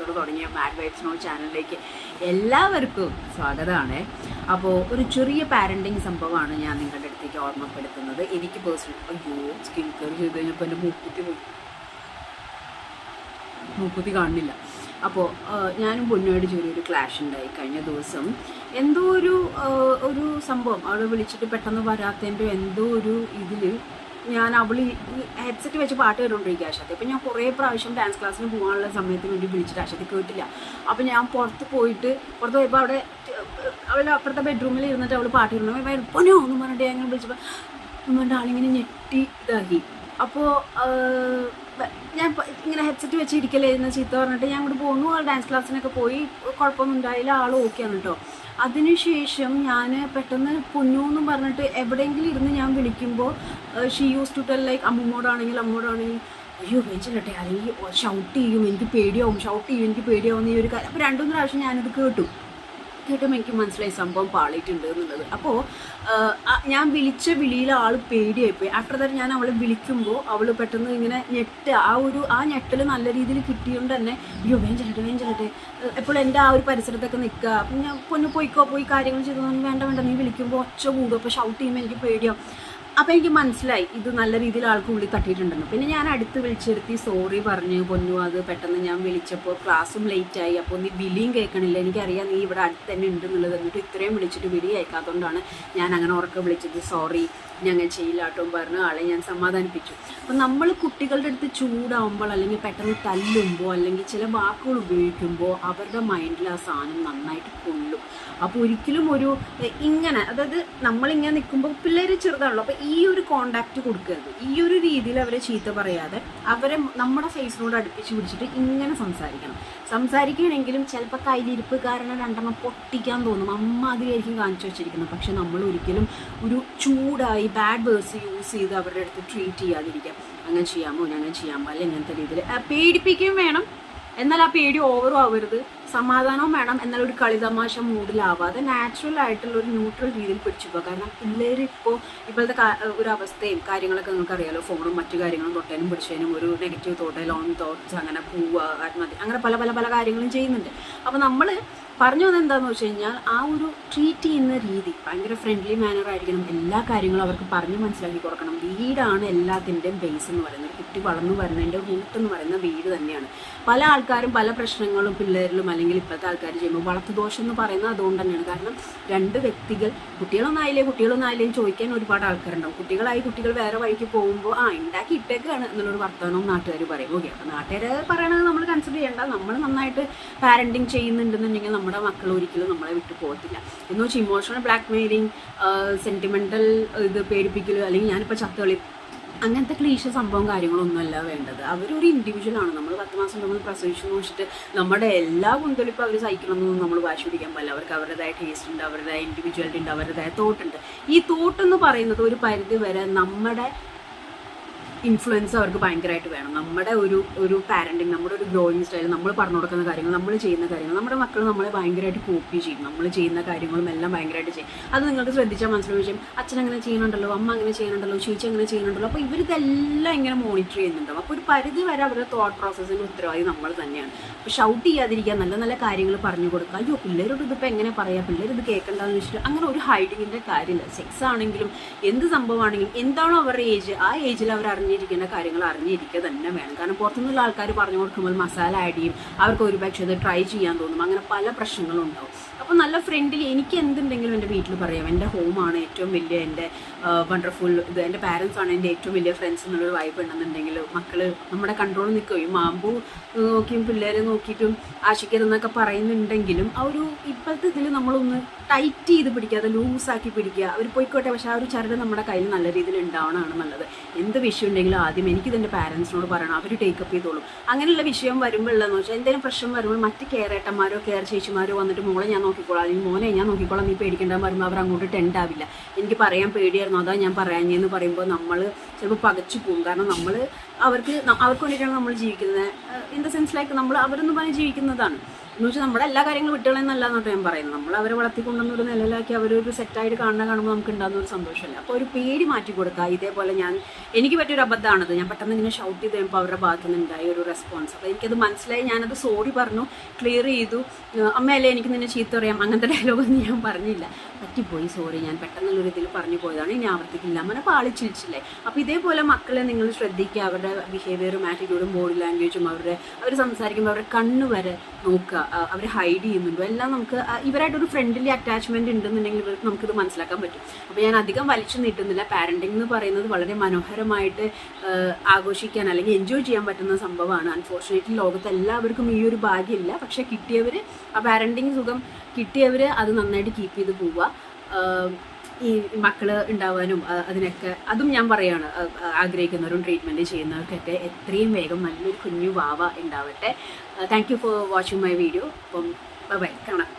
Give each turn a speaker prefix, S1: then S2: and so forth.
S1: സ്നേഹത്തോട് തുടങ്ങിയ mad vibes no ചാനലിലേക്ക് എല്ലാവർക്കും സ്വാഗതമാണ്. അപ്പോൾ ഒരു ചെറിയ പാരൻറ്റിങ് സംഭവമാണ് ഞാൻ നിങ്ങളുടെ അടുത്തേക്ക് ഓർമ്മപ്പെടുത്തുന്നത്. എനിക്ക് പേഴ്സണൽ സ്കിൻ കെയർ ചെയ്ത് കഴിഞ്ഞപ്പോൾ എൻ്റെ മൂക്കുത്തി കാണുന്നില്ല. അപ്പോൾ ഞാനും പൊന്നുമായിട്ട് ചെറിയൊരു ക്ലാഷ് ഉണ്ടായി കഴിഞ്ഞ ദിവസം. എന്തോ ഒരു സംഭവം അവൾ വിളിച്ചിട്ട് പെട്ടെന്ന് വരാത്തതിൻ്റെ എന്തോ ഒരു ഇതിൽ ഞാൻ അവൾ ഹെഡ്സെറ്റ് വെച്ച് പാട്ട് കേട്ടുകൊണ്ടിരിക്കുക ആശാത്തി. അപ്പോൾ ഞാൻ കുറേ പ്രാവശ്യം ഡാൻസ് ക്ലാസ്സിന് പോകാനുള്ള സമയത്തിന് വേണ്ടി വിളിച്ചിട്ട് ആശാത്തി കേട്ടില്ല. അപ്പോൾ ഞാൻ പുറത്ത് പോയപ്പോൾ അവിടെ അവൾ അപ്പുറത്തെ ബെഡ്റൂമിൽ ഇരുന്നിട്ട് അവൾ പാട്ട് ഇടണം പൊന്നോ എന്ന് പറഞ്ഞിട്ട് ഞാൻ വിളിച്ചപ്പോൾ പറഞ്ഞിട്ട് ആളിങ്ങനെ ഞെട്ടി ഇതാക്കി. അപ്പോൾ ഞാൻ ഇങ്ങനെ ഹെഡ്സെറ്റ് വെച്ച് ഇരിക്കലായിരുന്നു ചീത്ത പറഞ്ഞിട്ട് ഞാൻ അങ്ങോട്ട് പോന്നു. ഡാൻസ് ക്ലാസ്സിനൊക്കെ പോയി, കുഴപ്പമൊന്നും ഉണ്ടായില്ല, ആൾ ഓക്കെയാണ് കേട്ടോ. അതിനുശേഷം ഞാൻ പെട്ടെന്ന് പൊന്നു എന്നും പറഞ്ഞിട്ട് എവിടെയെങ്കിലും ഇരുന്ന് ഞാൻ വിളിക്കുമ്പോൾ she use to tell like അമ്മോടാണെങ്കിൽ അയ്യോ വെച്ചിട്ടെ അല്ലെങ്കിൽ ഷൗട്ട് ചെയ്യും എനിക്ക് പേടിയാവും ഈ ഒരു കാര്യം. അപ്പോൾ 2-3 പ്രാവശ്യം ഞാനിത് കേട്ടുമ്പോൾ എനിക്ക് മനസ്സിലായി സംഭവം പാളിയിട്ടുണ്ട് എന്നുള്ളത്. അപ്പോൾ ഞാൻ വിളിച്ച വിളിയിൽ ആൾ പേടിയായിപ്പോയി. ആഫ്റ്റർ ദാറ്റ് ഞാൻ അവളെ വിളിക്കുമ്പോൾ അവൾ പെട്ടെന്ന് ഇങ്ങനെ ആ ഞെട്ടൽ നല്ല രീതിയിൽ കിട്ടിയോണ്ട് തന്നെ അയ്യോ വേഗം ചെല്ലട്ടെ എപ്പോഴും എൻ്റെ ആ ഒരു പരിസരത്തൊക്കെ നിൽക്കുക. അപ്പം ഞാൻ പോയി കാര്യങ്ങൾ ചെയ്തു. വേണ്ട നീ വിളിക്കുമ്പോൾ ഒച്ച കൂടും, അപ്പോൾ ഷൗട്ട് ചെയ്യുമ്പോൾ എനിക്ക് പേടിയാവും. അപ്പോൾ എനിക്ക് മനസ്സിലായി ഇത് നല്ല രീതിയിൽ ആൾക്ക് ഉള്ളിൽ തട്ടിയിട്ടുണ്ടെന്ന്. പിന്നെ ഞാൻ അടുത്ത് വിളിച്ചെടുത്തി സോറി പറഞ്ഞ് പൊന്നു അത് പെട്ടെന്ന് ഞാൻ വിളിച്ചപ്പോൾ ക്ലാസ്സും ലേറ്റായി, അപ്പോൾ നീ വിളിയും കേൾക്കണില്ല, എനിക്കറിയാം നീ ഇവിടെ അടുത്ത് തന്നെ ഉണ്ടെന്നുള്ളത്, എന്നിട്ട് ഇത്രയും വിളിച്ചിട്ട് വിളി കേൾക്കാത്തതുകൊണ്ടാണ് ഞാൻ അങ്ങനെ ഉറക്കെ വിളിച്ചത്, സോറി ഞങ്ങൾ ചെയ്യില്ലാട്ടോ പറഞ്ഞ് ആളെ ഞാൻ സമാധാനിപ്പിച്ചു. അപ്പം നമ്മൾ കുട്ടികളുടെ അടുത്ത് ചൂടാവുമ്പോൾ അല്ലെങ്കിൽ പെട്ടെന്ന് തല്ലുമ്പോൾ അല്ലെങ്കിൽ ചില വാക്കുകൾ ഉപയോഗിക്കുമ്പോൾ അവരുടെ മൈൻഡിൽ ആ സാധനം നന്നായിട്ട് കൊള്ളും. അപ്പോൾ ഒരിക്കലും ഇങ്ങനെ അതായത് നമ്മളിങ്ങനെ നിൽക്കുമ്പോൾ പിള്ളേർ ചെറുതാണല്ലോ, അപ്പോൾ ഈ ഒരു കോണ്ടാക്റ്റ് കൊടുക്കരുത്. ഈ ഒരു രീതിയിൽ അവരെ ചീത്ത പറയാതെ അവരെ നമ്മുടെ ഫേസിനോട് അടുപ്പിച്ച് പിടിച്ചിട്ട് ഇങ്ങനെ സംസാരിക്കുകയാണെങ്കിലും ചിലപ്പോൾ കയ്യിലിരിപ്പ് കാരണം 2 പൊട്ടിക്കാൻ തോന്നും, അമ്മാതിരിയായിരിക്കും കാണിച്ചു വെച്ചിരിക്കുന്നത്. പക്ഷെ നമ്മൾ ഒരിക്കലും ഒരു ചൂടായി ബാഡ് വേർഡ്സ് യൂസ് ചെയ്ത് അവരുടെ അടുത്ത് ട്രീറ്റ് ചെയ്യാതിരിക്കാം. അങ്ങനെ ചെയ്യാമോ അല്ലെങ്കിൽ ഇങ്ങനത്തെ രീതിയിൽ പേടിപ്പിക്കുകയും വേണം, എന്നാൽ ആ പേടി ഓവറും ആവരുത്. സമാധാനവും വേണം, എന്നാൽ ഒരു കളിതമാശ മൂഡിലാവാതെ നാച്ചുറൽ ആയിട്ടുള്ള ഒരു ന്യൂട്രൽ രീതിയിൽ പിടിച്ചു പോകുക. കാരണം പിള്ളേർ ഇപ്പോഴത്തെ ഒരു അവസ്ഥയും കാര്യങ്ങളൊക്കെ നിങ്ങൾക്ക് അറിയാലോ, ഫോണും മറ്റു കാര്യങ്ങളും തൊട്ടേനും പിടിച്ചതിനും ഒരു നെഗറ്റീവ് തോട്ട്, ലോൺ തോട്ട്സ്, അങ്ങനെ ആത്മഹത്യ, അങ്ങനെ പല കാര്യങ്ങളും ചെയ്യുന്നുണ്ട്. അപ്പോൾ നമ്മൾ പറഞ്ഞു വന്നത് എന്താണെന്ന് വെച്ച് കഴിഞ്ഞാൽ ആ ഒരു ട്രീറ്റ് ചെയ്യുന്ന രീതി ഭയങ്കര ഫ്രണ്ട്ലി മാനർ ആയിരിക്കണം. എല്ലാ കാര്യങ്ങളും അവർക്ക് പറഞ്ഞ് മനസ്സിലാക്കി കൊടുക്കണം. വീടാണ് എല്ലാത്തിൻ്റെയും ബേസ് എന്ന് പറയുന്നത്. കുട്ടി വളർന്നു വരുന്നതിൻ്റെ റൂട്ട് എന്ന് പറയുന്ന വീട് തന്നെയാണ്. പല ആൾക്കാരും പല പ്രശ്നങ്ങളും പിള്ളേരിലും അല്ലെങ്കിൽ ഇപ്പോഴത്തെ ആൾക്കാർ ചെയ്യുമ്പോൾ വളർത്തുദോഷം എന്ന് പറയുന്നത് അതുകൊണ്ട് തന്നെയാണ്. കാരണം 2 വ്യക്തികൾ കുട്ടികളൊന്നായില്ലേ ചോദിക്കാൻ ഒരുപാട് ആൾക്കാരുണ്ടാവും. കുട്ടികൾ വേറെ വഴിക്ക് പോകുമ്പോൾ ഉണ്ടാക്കി ഇട്ടേക്കാണ് എന്നുള്ളൊരു വർത്തമാനവും നാട്ടുകാർ പറയും. ഓക്കെ, അപ്പോൾ നാട്ടുകാർ പറയണത് നമ്മൾ കൺസിഡർ ചെയ്യേണ്ട. നമ്മൾ നന്നായിട്ട് പാരൻറ്റിങ് ചെയ്യുന്നുണ്ടെന്നുണ്ടെങ്കിൽ നമ്മുടെ മക്കൾ ഒരിക്കലും നമ്മളെ വിട്ടു പോകത്തില്ല. എന്ന് വെച്ചാൽ ഇമോഷണൽ ബ്ലാക്ക് മെയിലിങ്, സെൻറ്റിമെൻ്റൽ ഇത് പേടിപ്പിക്കൽ, അല്ലെങ്കിൽ ഞാനിപ്പോൾ ചത്തുകളി, അങ്ങനത്തെ ക്ലീശ സംഭവം കാര്യങ്ങളൊന്നുമല്ല വേണ്ടത്. അവരൊരു ഇൻഡിവിജ്വലാണ്. നമ്മൾ 10 മാസം നമ്മൾ പ്രസവിച്ചു എന്ന് വെച്ചിട്ട് നമ്മുടെ എല്ലാ കുന്തളിപ്പോൾ അവർ സഹിക്കണമെന്നൊന്നും നമ്മൾ വാശി പിടിക്കാൻ പാടില്ല. അവർക്ക് അവരുടേതായ ടേസ്റ്റ് ഉണ്ട്, അവരുടേതായ ഇൻഡിവിജ്വാലിറ്റി ഉണ്ട്, അവരുടേതായ തോട്ടുണ്ട്. ഈ തോട്ടെന്ന് പറയുന്നത് ഒരു പരിധി വരെ നമ്മുടെ ഇൻഫ്ലുവൻസ് അവർക്ക് ഭയങ്കരമായിട്ട് വേണം. നമ്മുടെ ഒരു പാരൻറ്റിങ്, നമ്മുടെ ഒരു ഗ്രോയിങ് സ്റ്റൈൽ, നമ്മൾ പറഞ്ഞു കൊടുക്കുന്ന കാര്യങ്ങൾ, നമ്മൾ ചെയ്യുന്ന കാര്യങ്ങൾ, നമ്മുടെ മക്കൾ നമ്മളെ ഭയങ്കരമായിട്ട് കോപ്പി ചെയ്യും. നമ്മൾ ചെയ്യുന്ന കാര്യങ്ങളും എല്ലാം ഭയങ്കരമായിട്ട് ചെയ്യും. അത് നിങ്ങൾക്ക് ശ്രദ്ധിച്ചാൽ മനസ്സിലാവും, അച്ഛൻ അങ്ങനെ ചെയ്യുന്നുണ്ടല്ലോ, അമ്മ അങ്ങനെ ചെയ്യുന്നുണ്ടല്ലോ, ചേച്ചി അങ്ങനെ ചെയ്യുന്നുണ്ടല്ലോ. അപ്പോൾ ഇവരിതെല്ലാം ഇങ്ങനെ മോണിറ്റർ ചെയ്യുന്നുണ്ടാവും. അപ്പോൾ ഒരു പരിധി വരെ അവരുടെ തോട്ട് പ്രോസസ്സിന് ഉത്തരവാദി നമ്മൾ തന്നെയാണ്. അപ്പോൾ ഷൗട്ട് ചെയ്യാതിരിക്കുക, നല്ല കാര്യങ്ങൾ പറഞ്ഞു കൊടുക്കുക. അയ്യോ പിള്ളേരോട് ഇതിപ്പോൾ എങ്ങനെ പറയാം, പിള്ളേർ ഇത് കേൾക്കേണ്ടതെന്ന് വെച്ചിട്ട് അങ്ങനെ ഒരു ഹൈഡിങ്ങിൻ്റെ കാര്യമില്ല. സെക്സ് ആണെങ്കിലും എന്ത് സംഭവമാണെങ്കിലും എന്താണോ അവരുടെ ഏജ്, ആ ഏജിൽ അവർ അറിഞ്ഞിരിക്കേണ്ട കാര്യങ്ങൾ അറിഞ്ഞിരിക്കുക തന്നെ വേണം. കാരണം പുറത്തുനിന്നുള്ള ആൾക്കാർ പറഞ്ഞു കൊടുക്കുമ്പോൾ മസാല ആഡ് ചെയ്യും, അവർക്ക് ഒരുപക്ഷെ അത് ട്രൈ ചെയ്യാൻ തോന്നും, അങ്ങനെ പല പ്രശ്നങ്ങളും ഉണ്ടാവും. അപ്പോൾ നല്ല ഫ്രണ്ട്ലി, എനിക്ക് എന്തുണ്ടെങ്കിലും എൻ്റെ വീട്ടിൽ പറയാം, എൻ്റെ ഹോമാണ് ഏറ്റവും വലിയ എൻ്റെ വണ്ടർഫുൾ ഇത്, എൻ്റെ പാരൻസ് ആണ് എൻ്റെ ഏറ്റവും വലിയ ഫ്രണ്ട്സ് എന്നുള്ളൊരു വൈബ് ഉണ്ടെന്നുണ്ടെങ്കിൽ മക്കൾ നമ്മുടെ കൺട്രോളിൽ നിൽക്കുകയും മാമ്പൂ നോക്കിയും പിള്ളേരെ നോക്കിയിട്ടും ആശിക്കരുതെന്നൊക്കെ പറയുന്നുണ്ടെങ്കിലും ആ ഒരു ഇപ്പോഴത്തെ ഇതിൽ നമ്മളൊന്ന് ടൈറ്റ് ചെയ്ത് പിടിക്കാതെ ലൂസാക്കി പിടിക്കുക. അവർ പോയിക്കോട്ടെ, പക്ഷേ ആ ഒരു ചരട് നമ്മുടെ കയ്യിൽ നല്ല രീതിയിൽ ഉണ്ടാവണമാണ് നല്ലത്. എന്ത് വിഷയം ഉണ്ടെങ്കിലും ആദ്യം എനിക്കിത് എൻ്റെ പാരൻസിനോട് പറയണം, അവർ ടേക്കപ്പ് ചെയ്തോളും. അങ്ങനെയുള്ള വിഷയം വരുമ്പോഴെന്ന് വെച്ചാൽ എന്തെങ്കിലും പ്രശ്നം വരുമ്പോൾ മറ്റ് കെയറേട്ടന്മാരോ കെയർ ചേച്ചിമാരോ വന്നിട്ട് മോളെ ഞാൻ നോക്കിക്കോളാം, അല്ലെങ്കിൽ മോനെ ഞാൻ നോക്കിക്കോളാം, നീ പേടിക്കേണ്ട പറയുമ്പോൾ അവർ അങ്ങോട്ട് ടെൻഡാവില്ല. എനിക്ക് പറയാൻ പേടിയായിരുന്നു, അതാ ഞാൻ പറയാഞ്ഞെന്ന് പറയുമ്പോൾ നമ്മൾ ചിലപ്പോൾ പകച്ചു പോകും. കാരണം അവർക്ക് വേണ്ടിയിട്ടാണ് നമ്മൾ ജീവിക്കുന്നത്. ഇൻ ദ സെൻസ് ലൈക്ക് നമ്മൾ അവരൊന്നും പറഞ്ഞ് ജീവിക്കുന്നതാണ്. എന്ന് വെച്ചാൽ നമ്മുടെ എല്ലാ കാര്യങ്ങളും വിട്ടുകളെന്നല്ല എന്നിട്ട് ഞാൻ പറയുന്നത്. നമ്മൾ അവരെ വളർത്തിക്കൊണ്ടുവന്ന ഒരു നിലയിലാക്കി അവരൊരു സെറ്റായിട്ട് കാണുമ്പോൾ നമുക്ക് ഉണ്ടാകുന്ന ഒരു സന്തോഷമല്ല. അപ്പോൾ ഒരു പേടി മാറ്റി കൊടുക്കുക. ഇതേപോലെ എനിക്ക് പറ്റിയൊരു അബദ്ധമാണത്. ഞാൻ പെട്ടെന്ന് ഇങ്ങനെ ഷൗട്ട് ചെയ്ത് കഴിയുമ്പോൾ അവരുടെ ഭാഗത്തു നിന്നുണ്ടായ ഒരു റെസ്പോൺസ്. അപ്പോൾ എനിക്കത് മനസ്സിലായി. ഞാനത് സോറി പറഞ്ഞു, ക്ലിയർ ചെയ്തു. അമ്മയല്ലേ എനിക്ക് നിന്നെ ചീത്ത പറയാം, അങ്ങനത്തെ ഡയലോഗൊന്നും ഞാൻ പറഞ്ഞില്ല. പറ്റിപ്പോയി, സോറി, ഞാൻ പെട്ടെന്നുള്ളൊരു ഇതിൽ പറഞ്ഞു പോയതാണ്, ഇനി ആവർത്തിക്കില്ല. അങ്ങനെ പാളിച്ചിരിച്ചില്ലേ. അപ്പോൾ ഇതേപോലെ മക്കളെ നിങ്ങൾ ശ്രദ്ധിക്കുക. അവരുടെ ബിഹേവിയറും ആറ്റിറ്റ്യൂഡും ബോഡി ലാംഗ്വേജും അവർ സംസാരിക്കുമ്പോൾ അവരുടെ കണ്ണ് വരെ നോക്കുക. അവർ ഹൈഡ് ചെയ്യുന്നുണ്ടോ എല്ലാം നമുക്ക് ഇവരായിട്ടൊരു ഫ്രണ്ട്ലി അറ്റാച്ച്മെന്റ് ഉണ്ടെന്നുണ്ടെങ്കിൽ ഇവർക്ക് നമുക്കിത് മനസ്സിലാക്കാൻ പറ്റും. അപ്പോൾ ഞാൻ അധികം വലിച്ചു നീട്ടുന്നില്ല. പാരന്റിംഗ് എന്ന് പറയുന്നത് വളരെ മനോഹരമായിട്ട് ആഘോഷിക്കാൻ അല്ലെങ്കിൽ എൻജോയ് ചെയ്യാൻ പറ്റുന്ന സംഭവമാണ്. അൺഫോർച്ചുനേറ്റ്ലി ലോകത്ത് എല്ലാവർക്കും ഈ ഒരു ഭാഗ്യമില്ല. പക്ഷെ കിട്ടിയവർ, ആ പാരന്റിംഗ് സുഖം കിട്ടിയവർ അത് നന്നായിട്ട് കീപ്പ് ചെയ്ത് പോവുക. ഈ മക്കള് ഉണ്ടാവാനും അതിനൊക്കെ അതും ഞാൻ പറയാണ്, ആഗ്രഹിക്കുന്നവരും ട്രീറ്റ്മെൻറ്റ് ചെയ്യുന്നവർക്കൊക്കെ എത്രയും വേഗം നല്ലൊരു കുഞ്ഞു വാവ ഉണ്ടാവട്ടെ. Thank you for watching my video. അപ്പം ബൈ, കാണാം.